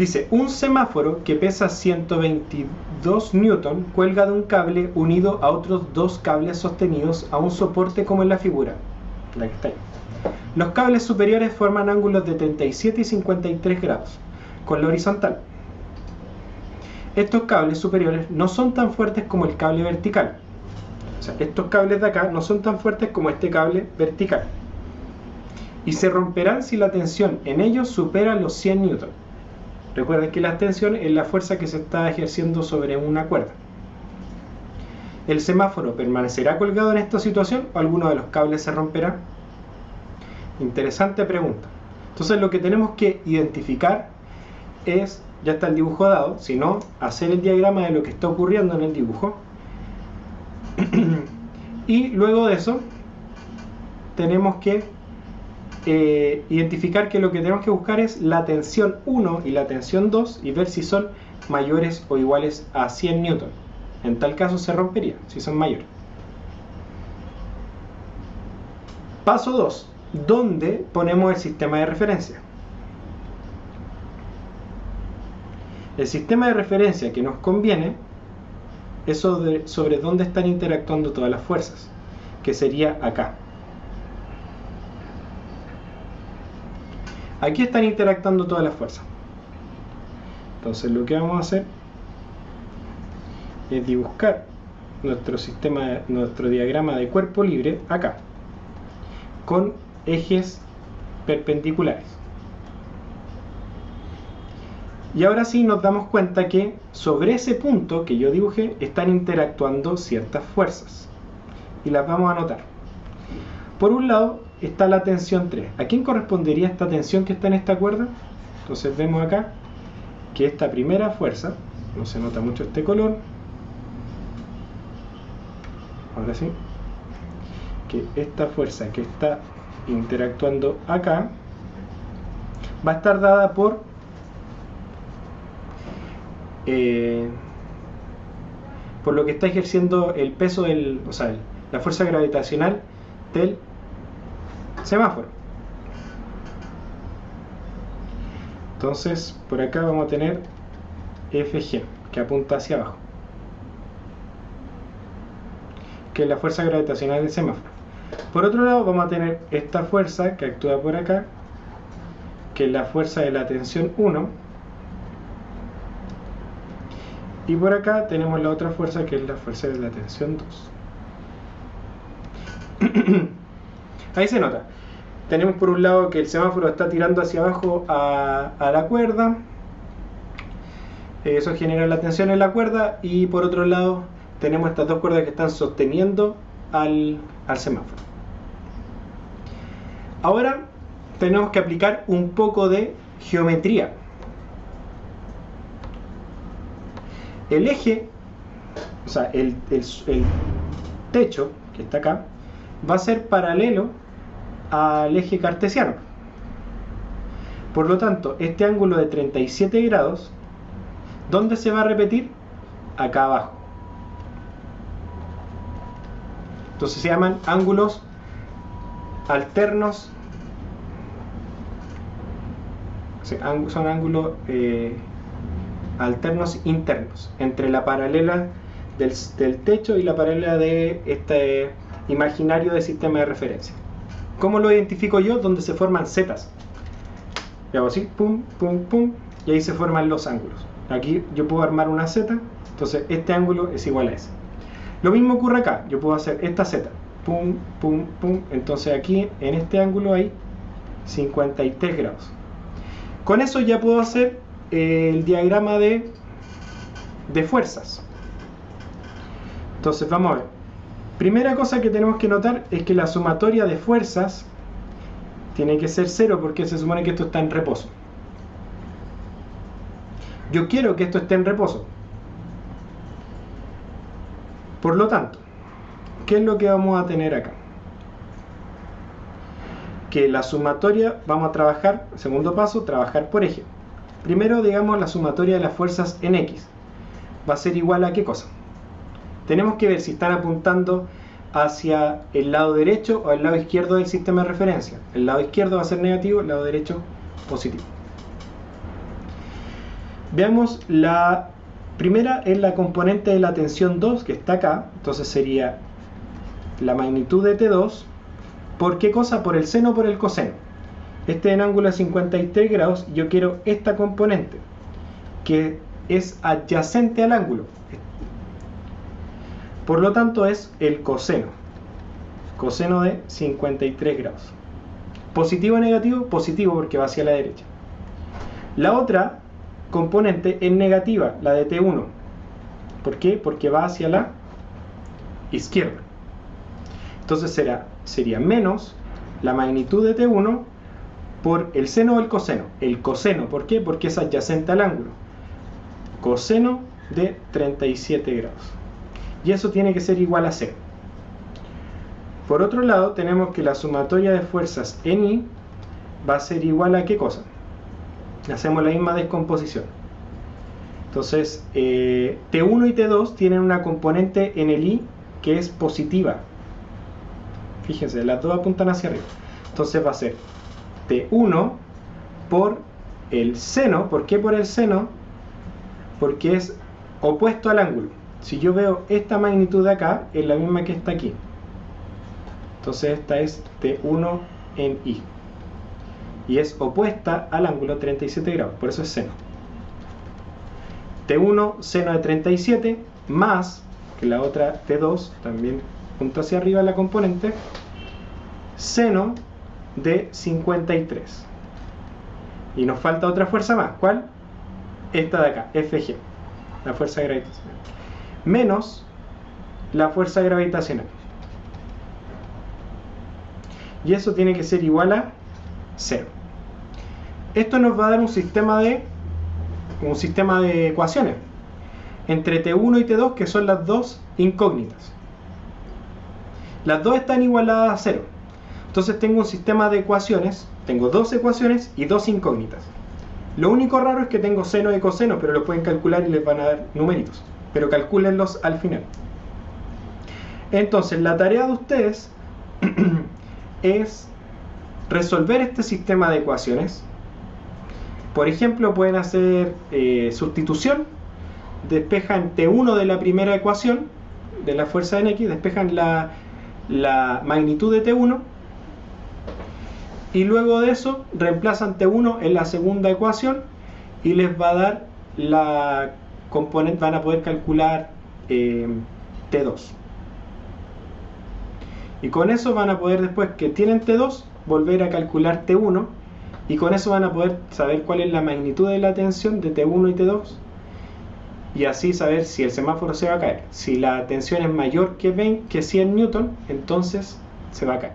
Dice, un semáforo que pesa 122 newton cuelga de un cable unido a otros dos cables sostenidos a un soporte como en la figura, la que está ahí. Los cables superiores forman ángulos de 37 y 53 grados con la horizontal. Estos cables superiores no son tan fuertes como el cable vertical. O sea, estos cables de acá no son tan fuertes como este cable vertical. Y se romperán si la tensión en ellos supera los 100 newton. Recuerden que la tensión es la fuerza que se está ejerciendo sobre una cuerda. ¿El semáforo permanecerá colgado en esta situación o alguno de los cables se romperá? Interesante pregunta. Entonces lo que tenemos que identificar es, ya está el dibujo dado, sino hacer el diagrama de lo que está ocurriendo en el dibujo. Y luego de eso tenemos que identificar que lo que tenemos que buscar es la tensión 1 y la tensión 2 y ver si son mayores o iguales a 100 newton. En tal caso se rompería, si son mayores. Paso 2. ¿Dónde ponemos el sistema de referencia? El sistema de referencia que nos conviene es sobre dónde están interactuando todas las fuerzas, que sería acá. Aquí están interactuando todas las fuerzas. Entonces lo que vamos a hacer es dibujar nuestro diagrama de cuerpo libre acá, con ejes perpendiculares. Y ahora sí nos damos cuenta que sobre ese punto que yo dibujé están interactuando ciertas fuerzas. Y las vamos a anotar. Por un lado está la tensión 3. ¿A quién correspondería esta tensión que está en esta cuerda? Entonces vemos acá que esta primera fuerza, no se nota mucho este color, ahora sí, que esta fuerza que está interactuando acá va a estar dada por lo que está ejerciendo el peso la fuerza gravitacional del semáforo. Entonces por acá vamos a tener FG, que apunta hacia abajo, que es la fuerza gravitacional del semáforo. Por otro lado vamos a tener esta fuerza que actúa por acá, que es la fuerza de la tensión 1, y por acá tenemos la otra fuerza, que es la fuerza de la tensión 2. Ahí se nota. Tenemos por un lado que el semáforo está tirando hacia abajo a la cuerda. Eso genera la tensión en la cuerda. Y por otro lado tenemos estas dos cuerdas que están sosteniendo al semáforo. Ahora tenemos que aplicar un poco de geometría. El eje, o sea, el techo que está acá, va a ser paralelo al eje cartesiano. Por lo tanto, este ángulo de 37 grados, ¿dónde se va a repetir? Acá abajo. Entonces se llaman ángulos alternos. Son ángulos alternos internos entre la paralela del techo y la paralela de este imaginario de sistema de referencia. ¿Cómo lo identifico yo? Donde se forman zetas. Y hago así, pum, pum, pum, y ahí se forman los ángulos. Aquí yo puedo armar una zeta, entonces este ángulo es igual a ese. Lo mismo ocurre acá, yo puedo hacer esta zeta, pum, pum, pum, entonces aquí en este ángulo hay 53 grados. Con eso ya puedo hacer el diagrama de fuerzas. Entonces vamos a ver. Primera cosa que tenemos que notar es que la sumatoria de fuerzas tiene que ser 0 porque se supone que esto está en reposo. Yo quiero que esto esté en reposo. Por lo tanto, ¿qué es lo que vamos a tener acá? Que la sumatoria, vamos a trabajar, segundo paso, trabajar por eje. Primero, digamos, la sumatoria de las fuerzas en X va a ser igual a ¿qué cosa? Tenemos que ver si están apuntando hacia el lado derecho o el lado izquierdo del sistema de referencia. El lado izquierdo va a ser negativo, el lado derecho positivo. Veamos, la primera es la componente de la tensión 2, que está acá. Entonces sería la magnitud de T2. ¿Por qué cosa? Por el seno o por el coseno. Este es en ángulo de 53 grados. Yo quiero esta componente, que es adyacente al ángulo. Por lo tanto es el coseno. Coseno de 53 grados. ¿Positivo o negativo? Positivo, porque va hacia la derecha. La otra componente es negativa, la de T1. ¿Por qué? Porque va hacia la izquierda. Entonces sería menos la magnitud de T1 por el seno o el coseno. El coseno, ¿por qué? Porque es adyacente al ángulo. Coseno de 37 grados. Y eso tiene que ser igual a 0. Por otro lado, tenemos que la sumatoria de fuerzas en I va a ser igual a ¿qué cosa? Hacemos la misma descomposición. Entonces, T1 y T2 tienen una componente en el I que es positiva. Fíjense, las dos apuntan hacia arriba. Entonces va a ser T1 por el seno. ¿Por qué por el seno? Porque es opuesto al ángulo. Si yo veo esta magnitud de acá, es la misma que esta aquí. Entonces esta es T1 en I. Y es opuesta al ángulo 37 grados, por eso es seno. T1 seno de 37 más, que la otra T2, también junto hacia arriba la componente, seno de 53. Y nos falta otra fuerza más. ¿Cuál? Esta de acá, FG, la fuerza gravitacional. Menos la fuerza gravitacional. Y eso tiene que ser igual a 0. Esto nos va a dar un sistema de ecuaciones entre T1 y T2, que son las dos incógnitas. Las dos están igualadas a 0. Entonces tengo un sistema de ecuaciones, tengo dos ecuaciones y dos incógnitas. Lo único raro es que tengo seno y coseno, pero lo pueden calcular y les van a dar numeritos. Pero calcúlenlos al final. Entonces la tarea de ustedes es resolver este sistema de ecuaciones. Por ejemplo, pueden hacer sustitución. Despejan T1 de la primera ecuación, de la fuerza en X, despejan la magnitud de T1. Y luego de eso, reemplazan T1 en la segunda ecuación y les va a dar la componente, van a poder calcular T2. Y con eso van a poder, después que tienen T2, volver a calcular T1. Y con eso van a poder saber cuál es la magnitud de la tensión de T1 y T2. Y así saber si el semáforo se va a caer. Si la tensión es mayor que 100 Newton, entonces se va a caer.